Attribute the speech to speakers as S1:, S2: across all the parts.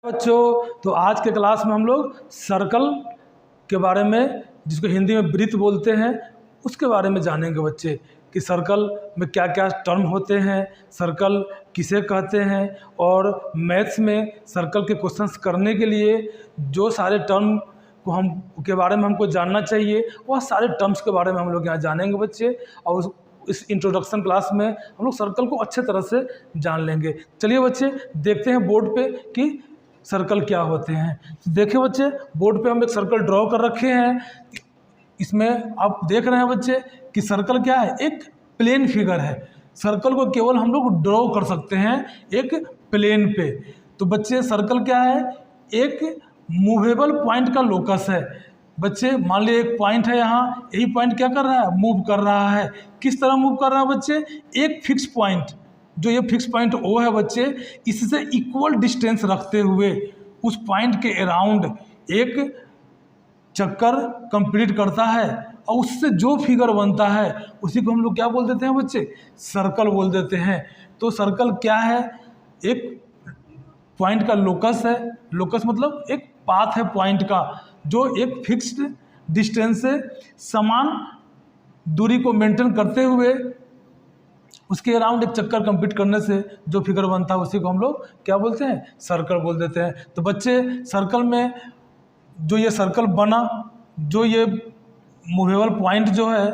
S1: बच्चों, तो आज के क्लास में हम लोग सर्कल के बारे में, जिसको हिंदी में वृत्त बोलते हैं, उसके बारे में जानेंगे बच्चे कि सर्कल में क्या क्या टर्म होते हैं, सर्कल किसे कहते हैं, और मैथ्स में सर्कल के क्वेश्चंस करने के लिए जो सारे टर्म को हम के बारे में हमको जानना चाहिए, वह सारे टर्म्स के बारे में हम लोग यहाँ जानेंगे बच्चे। और इस इंट्रोडक्शन क्लास में हम लोग सर्कल को अच्छे तरह से जान लेंगे। चलिए बच्चे, देखते हैं बोर्ड पे कि सर्कल क्या होते हैं। देखिए बच्चे, बोर्ड पे हम एक सर्कल ड्रॉ कर रखे हैं। इसमें आप देख रहे हैं बच्चे कि सर्कल क्या है, एक प्लेन फिगर है। सर्कल को केवल हम लोग ड्रॉ कर सकते हैं एक प्लेन पे। तो बच्चे, सर्कल क्या है, एक मूवेबल पॉइंट का लोकस है। बच्चे मान लीजिए एक पॉइंट है यहाँ, यही पॉइंट क्या कर रहा है, मूव कर रहा है। किस तरह मूव कर रहा है बच्चे, एक फिक्स पॉइंट, जो ये फिक्स पॉइंट ओ है बच्चे, इससे इक्वल डिस्टेंस रखते हुए उस पॉइंट के अराउंड एक चक्कर कंप्लीट करता है, और उससे जो फिगर बनता है उसी को हम लोग क्या बोल देते हैं बच्चे, सर्कल बोल देते हैं। तो सर्कल क्या है, एक पॉइंट का लोकस है। लोकस मतलब एक पाथ है पॉइंट का, जो एक फिक्स्ड डिस्टेंस से समान दूरी को मेंटेन करते हुए उसके अराउंड एक चक्कर कंप्लीट करने से जो फिगर बनता है उसी को हम लोग क्या बोलते हैं, सर्कल बोल देते हैं। तो बच्चे, सर्कल में जो ये सर्कल बना, जो ये मूवेबल पॉइंट जो है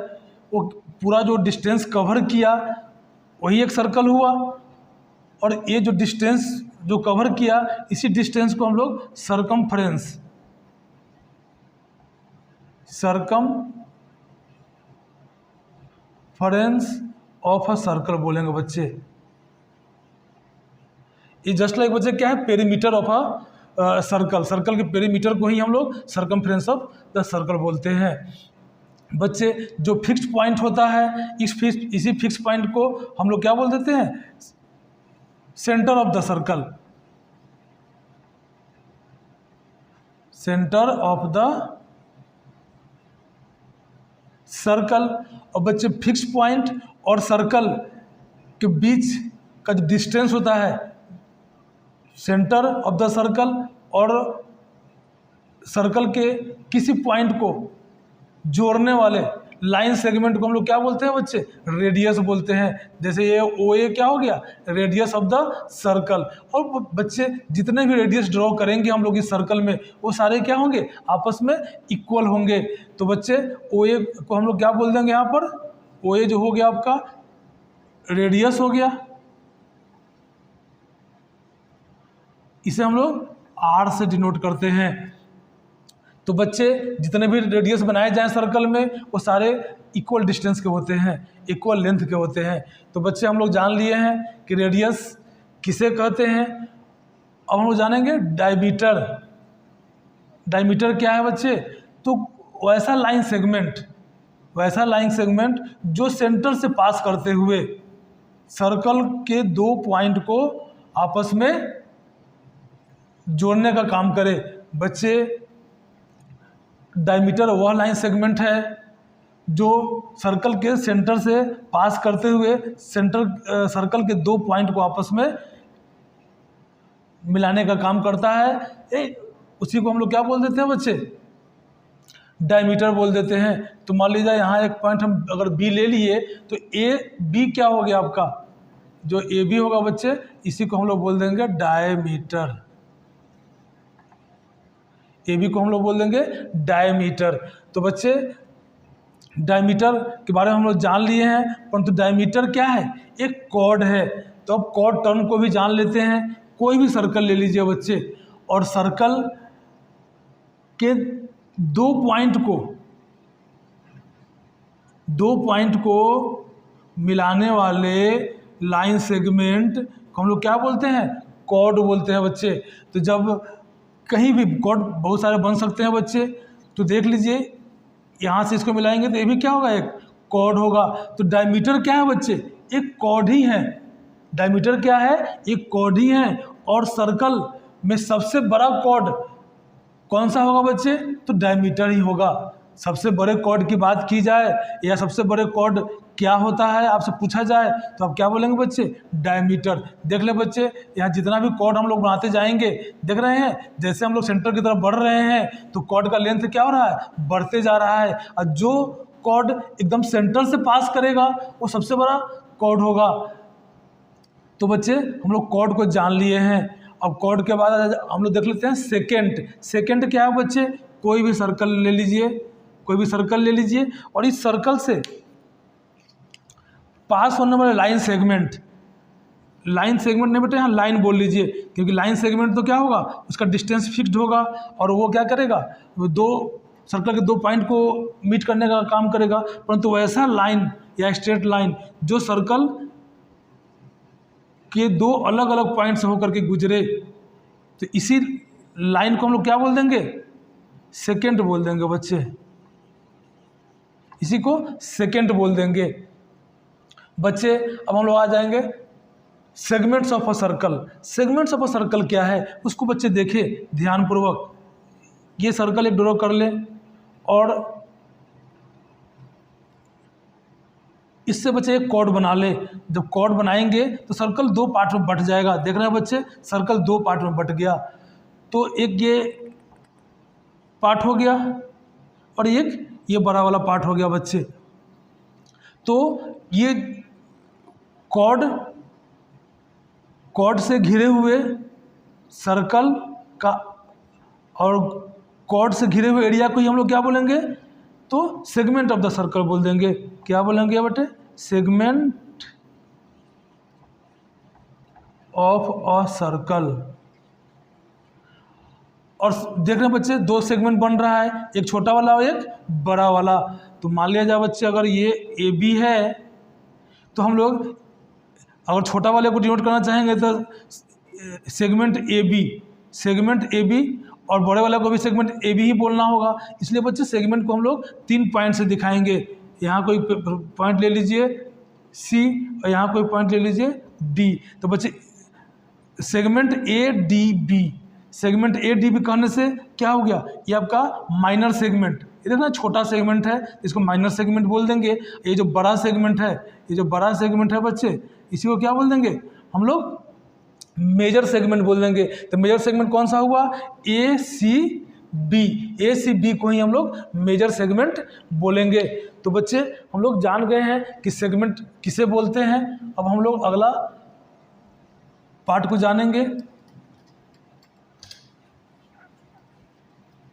S1: वो पूरा जो डिस्टेंस कवर किया, वही एक सर्कल हुआ। और ये जो डिस्टेंस जो कवर किया, इसी डिस्टेंस को हम लोग सरकमफ्रेंस ऑफ अ सर्कल बोलेंगे बच्चे। ये जस्ट लाइक बच्चे क्या है, perimeter of a circle. Circle के पेरीमीटर को ही हम लोग सरकमफ्रेंस ऑफ द सर्कल बोलते हैं। बच्चे, जो फिक्स पॉइंट होता है, इसी फिक्स पॉइंट को हम लोग क्या बोल देते हैं, centre of the circle. Centre of the circle. और बच्चे, फिक्स पॉइंट और सर्कल के बीच का जो डिस्टेंस होता है, सेंटर ऑफ द सर्कल और सर्कल के किसी पॉइंट को जोड़ने वाले लाइन सेगमेंट को हम लोग क्या बोलते हैं बच्चे, रेडियस बोलते हैं। जैसे ये ओ ए क्या हो गया, रेडियस ऑफ द सर्कल। और बच्चे, जितने भी रेडियस ड्रॉ करेंगे हम लोग इस सर्कल में, वो सारे क्या होंगे, आपस में इक्वल होंगे। तो बच्चे, ओ ए को हम लोग क्या बोल देंगे, यहाँ पर ओ ए जो हो गया आपका रेडियस हो गया, इसे हम लोग आर से डिनोट करते हैं। तो बच्चे, जितने भी रेडियस बनाए जाएं सर्कल में, वो सारे इक्वल डिस्टेंस के होते हैं, इक्वल लेंथ के होते हैं। तो बच्चे, हम लोग जान लिए हैं कि रेडियस किसे कहते हैं। अब हम लोग जानेंगे डायमीटर। डायमीटर क्या है बच्चे, तो वैसा लाइन सेगमेंट जो सेंटर से पास करते हुए सर्कल के दो पॉइंट को आपस में जोड़ने का काम करे। बच्चे, डायमीटर वह लाइन सेगमेंट है जो सर्कल के सेंटर से पास करते हुए सर्कल के दो पॉइंट को आपस में मिलाने का काम करता है। उसी को हम लोग क्या बोल देते हैं बच्चे, डायमीटर बोल देते हैं। तो मान लीजिए यहाँ एक पॉइंट हम अगर बी ले लिए, तो ए बी क्या हो गया आपका, जो ए बी होगा बच्चे, इसी को हम लोग बोल देंगे डायमीटर। ए बी को हम लोग बोल देंगे डायमीटर। तो बच्चे, डायमीटर के बारे में हम लोग जान लिए हैं, परंतु डायमीटर क्या है, एक कॉर्ड है। तो अब कॉर्ड टर्म को भी जान लेते हैं। कोई भी सर्कल ले लीजिए बच्चे, और सर्कल के दो पॉइंट को मिलाने वाले लाइन सेगमेंट को हम लोग क्या बोलते हैं, कॉर्ड बोलते हैं बच्चे। तो जब कहीं भी कॉर्ड बहुत सारे बन सकते हैं बच्चे, तो देख लीजिए यहाँ से इसको मिलाएंगे तो ये भी क्या होगा, एक कॉर्ड होगा। तो डायमीटर क्या है बच्चे, एक कॉर्ड ही है। डायमीटर क्या है, एक कॉर्ड ही है। और सर्कल में सबसे बड़ा कॉर्ड कौन सा होगा बच्चे, तो डायमीटर ही होगा। सबसे बड़े कॉर्ड की बात की जाए या सबसे बड़े कॉर्ड क्या होता है आपसे पूछा जाए तो आप क्या बोलेंगे बच्चे? डायमीटर। देख ले बच्चे, यहाँ जितना भी कॉर्ड हम लोग बनाते जाएंगे, देख रहे हैं जैसे हम लोग सेंटर की तरफ बढ़ रहे हैं तो कॉर्ड का लेंथ क्या हो रहा है? बढ़ते जा रहा है। और जो कॉर्ड एकदम सेंटर से पास करेगा वो सबसे बड़ा कॉर्ड होगा। तो बच्चे हम लोग कॉर्ड को जान लिए हैं। अब कॉर्ड के बाद हम लोग देख लेते हैं सेकेंड। सेकेंड क्या है बच्चे? कोई भी सर्कल ले लीजिए, कोई भी सर्कल ले लीजिए और इस सर्कल से पास होने वाले लाइन सेगमेंट, लाइन सेगमेंट नहीं बेटे यहाँ लाइन बोल लीजिए, क्योंकि लाइन सेगमेंट तो क्या होगा? उसका डिस्टेंस फिक्स्ड होगा और वो क्या करेगा? वो दो सर्कल के दो पॉइंट को मीट करने का काम करेगा। परंतु वैसा लाइन या स्ट्रेट लाइन जो सर्कल के दो अलग अलग पॉइंट से होकर के गुजरे, तो इसी लाइन को हम लोग क्या बोल देंगे? सेकेंड बोल देंगे बच्चे, इसी को सेकेंड बोल देंगे बच्चे। अब हम लोग आ जाएंगे segments of a circle. Segments of a circle क्या है उसको बच्चे देखें ध्यानपूर्वक। ये सर्कल एक ड्रॉ कर लें और इससे बच्चे एक कॉर्ड बना ले। जब कॉर्ड बनाएंगे तो सर्कल दो पार्ट में बट जाएगा। देख रहे हैं बच्चे, सर्कल दो पार्ट में बट गया। तो एक ये पार्ट हो गया और एक ये बड़ा वाला पार्ट हो गया बच्चे। तो ये कॉर्ड से घिरे हुए सर्कल का और कॉर्ड से घिरे हुए एरिया को ही हम लोग क्या बोलेंगे? तो सेगमेंट ऑफ द सर्कल बोल देंगे। क्या बोलेंगे बेटे? Segment of a circle. और देख रहे हैं बच्चे दो सेगमेंट बन रहा है, एक छोटा वाला और एक बड़ा वाला। तो मान लिया जाए बच्चे अगर ये ए बी है तो हम लोग अगर छोटा वाले को डिनोट करना चाहेंगे तो segment A B, segment A B, और बड़े वाले को भी सेगमेंट ए बी ही बोलना होगा। इसलिए बच्चे सेगमेंट को हम लोग 3 पॉइंट से दिखाएंगे। यहाँ कोई पॉइंट ले लीजिए सी और यहाँ कोई पॉइंट ले लीजिए डी। तो बच्चे segment A D B, segment A D B कहने से क्या हो गया? ये आपका माइनर सेगमेंट। ये देखना छोटा सेगमेंट है, इसको माइनर सेगमेंट बोल देंगे। ये जो बड़ा सेगमेंट है, ये जो बड़ा सेगमेंट है बच्चे, इसी को क्या बोल देंगे हम लोग? मेजर सेगमेंट बोल देंगे। तो मेजर सेगमेंट कौन सा हुआ? ए सी बी। ए सी बी को ही हम लोग मेजर सेगमेंट बोलेंगे। तो बच्चे हम लोग जान गए हैं कि सेगमेंट किसे बोलते हैं। अब हम लोग अगला पार्ट को जानेंगे,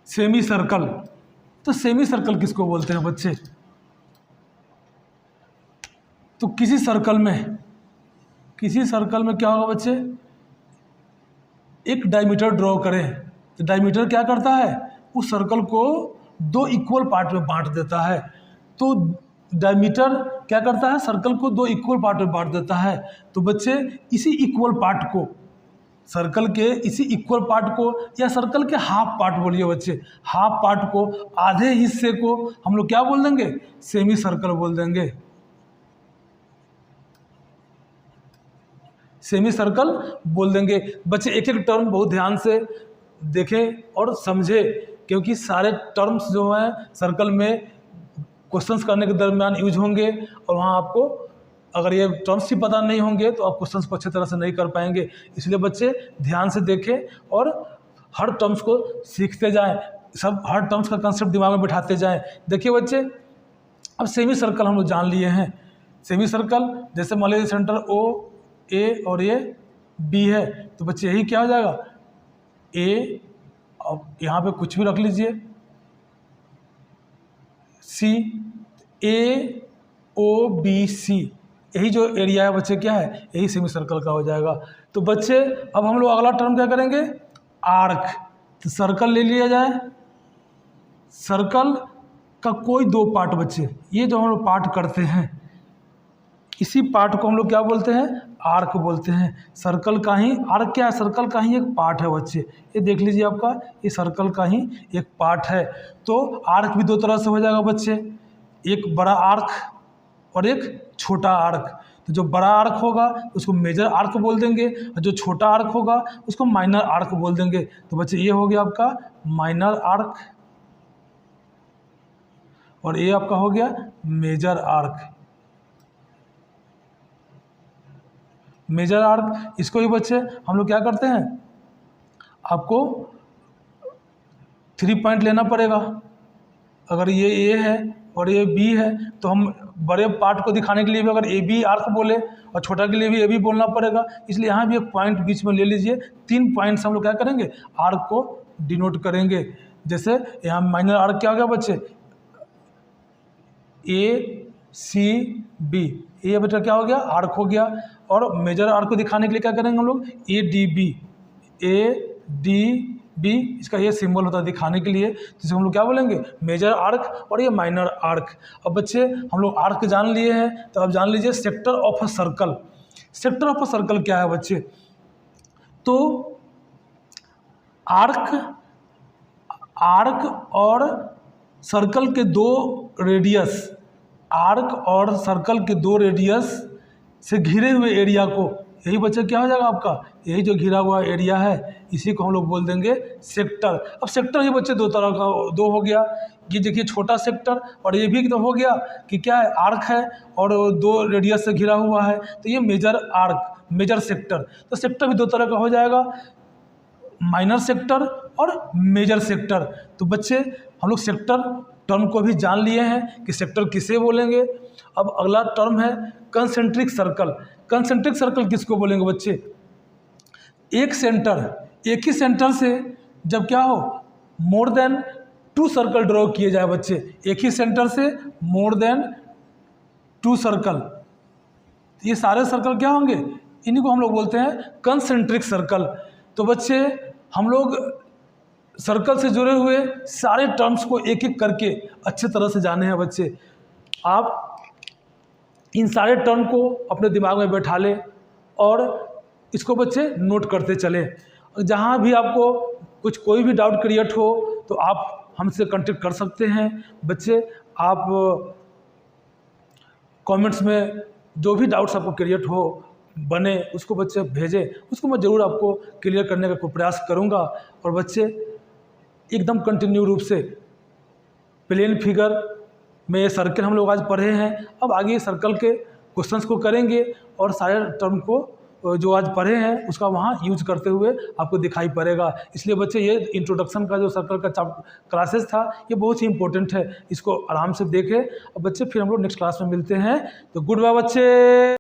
S1: सेमी सर्कल। तो सेमी सर्कल किसको बोलते हैं बच्चे? तो किसी सर्कल में क्या होगा बच्चे? एक डायमीटर ड्रॉ करें। तो डायमीटर क्या करता है? उस सर्कल को दो इक्वल पार्ट में बांट देता है। तो डायमीटर क्या करता है? सर्कल को दो इक्वल पार्ट में बांट देता है। तो बच्चे इसी इक्वल पार्ट को, सर्कल के इसी इक्वल पार्ट को, या सर्कल के हाफ पार्ट बोलिए बच्चे, हाफ पार्ट को, आधे हिस्से को हम लोग क्या बोल देंगे? सेमी सर्कल बोल देंगे। सेमी सर्कल बोल देंगे बच्चे। एक एक टर्म बहुत ध्यान से देखें और समझें, क्योंकि सारे टर्म्स जो हैं सर्कल में क्वेश्चंस करने के दरमियान यूज होंगे और वहाँ आपको अगर ये टर्म्स ही पता नहीं होंगे तो आप क्वेश्चंस को अच्छे तरह से नहीं कर पाएंगे। इसलिए बच्चे ध्यान से देखें और हर टर्म्स को सीखते जाएं, हर टर्म्स का कंसेप्ट दिमाग में बिठाते जाएं। देखिए बच्चे, अब सेमी सर्कल हम लोग जान लिए हैं। सेमी सर्कल जैसे मान लीजिए सेंटर ओ ए और ये बी है, तो बच्चे यही क्या हो जाएगा? ए, अब यहाँ पे कुछ भी रख लीजिए, सी, ए ओ बी सी, यही जो एरिया है बच्चे क्या है? यही सेमी सर्कल का हो जाएगा। तो बच्चे अब हम लोग अगला टर्म क्या करेंगे? आर्क। तो सर्कल ले लिया जाए, सर्कल का कोई दो पार्ट बच्चे, ये जो हम लोग पार्ट करते हैं, इसी पार्ट को हम लोग क्या बोलते हैं? आर्क बोलते हैं। सर्कल का ही आर्क क्या है? सर्कल का ही एक पार्ट है बच्चे। ये देख लीजिए आपका, ये सर्कल का ही एक पार्ट है। तो आर्क भी दो तरह से हो जाएगा बच्चे, एक बड़ा आर्क और एक छोटा आर्क। तो जो बड़ा आर्क होगा उसको मेजर आर्क बोल देंगे और जो छोटा आर्क होगा उसको माइनर आर्क बोल देंगे। तो बच्चे ये हो गया आपका माइनर आर्क और ये आपका हो गया मेजर आर्क। मेजर आर्क इसको ही बच्चे हम लोग क्या करते हैं, आपको 3 पॉइंट लेना पड़ेगा। अगर ये ए है और ये बी है तो हम बड़े पार्ट को दिखाने के लिए भी अगर ए बी आर्क बोले और छोटा के लिए भी ए बी बोलना पड़ेगा, इसलिए यहाँ भी एक पॉइंट बीच में ले लीजिए। 3 पॉइंट्स हम लोग क्या करेंगे, आर्क को डिनोट करेंगे। जैसे यहाँ माइनर आर्क क्या हो गया बच्चे, ए सी बी, ये बेटा क्या हो गया, आर्क हो गया। और मेजर आर्क को दिखाने के लिए क्या करेंगे हम लोग, A D B, A D B, इसका ये सिंबल होता है दिखाने के लिए, जिसे हम लोग क्या बोलेंगे, मेजर आर्क और ये माइनर आर्क। अब बच्चे हम लोग आर्क जान लिए हैं, तो अब जान लीजिए sector of a circle. Sector of a circle क्या है बच्चे, तो आर्क और सर्कल के 2 रेडियस, आर्क और सर्कल के 2 रेडियस से घिरे हुए एरिया को, यही बच्चे क्या हो जाएगा आपका, यही जो घिरा हुआ एरिया है इसी को हम लोग बोल देंगे सेक्टर। अब सेक्टर ही बच्चे 2 तरह का, 2 हो गया, ये देखिए छोटा सेक्टर, और ये भी तो हो गया कि क्या है, आर्क है और 2 रेडियस से घिरा हुआ है, तो ये मेजर आर्क, मेजर सेक्टर। तो सेक्टर भी 2 तरह का हो जाएगा, माइनर सेक्टर और मेजर सेक्टर। तो बच्चे हम लोग सेक्टर टर्म को भी जान लिए हैं कि सेक्टर किसे बोलेंगे। अब अगला टर्म है कंसेंट्रिक सर्कल। कंसेंट्रिक सर्कल किसको बोलेंगे बच्चे, एक सेंटर, एक ही सेंटर से जब क्या हो, मोर देन 2 सर्कल ड्रॉ किए जाए बच्चे, एक ही सेंटर से मोर देन 2 सर्कल, ये सारे सर्कल क्या होंगे, इन्हीं को हम लोग बोलते हैं कंसेंट्रिक सर्कल। तो बच्चे हम लोग सर्कल से जुड़े हुए सारे टर्म्स को एक एक करके अच्छे तरह से जाने हैं बच्चे। आप इन सारे टर्म को अपने दिमाग में बैठा लें और इसको बच्चे नोट करते चले। जहाँ भी आपको कुछ कोई भी डाउट क्रिएट हो तो आप हमसे कांटेक्ट कर सकते हैं बच्चे। आप कमेंट्स में जो भी डाउट्स आपको क्रिएट हो बने उसको बच्चे भेजें, उसको मैं ज़रूर आपको क्लियर करने का प्रयास करूँगा। और बच्चे एकदम कंटिन्यू रूप से प्लेन फिगर में ये सर्कल हम लोग आज पढ़े हैं, अब आगे सर्कल के क्वेश्चंस को करेंगे और सारे टर्म को जो आज पढ़े हैं उसका वहाँ यूज करते हुए आपको दिखाई पड़ेगा। इसलिए बच्चे ये इंट्रोडक्शन का जो सर्कल का क्लासेस था ये बहुत ही इंपॉर्टेंट है, इसको आराम से देखें। और बच्चे फिर हम लोग नेक्स्ट क्लास में मिलते हैं, तो गुड बाय बच्चे।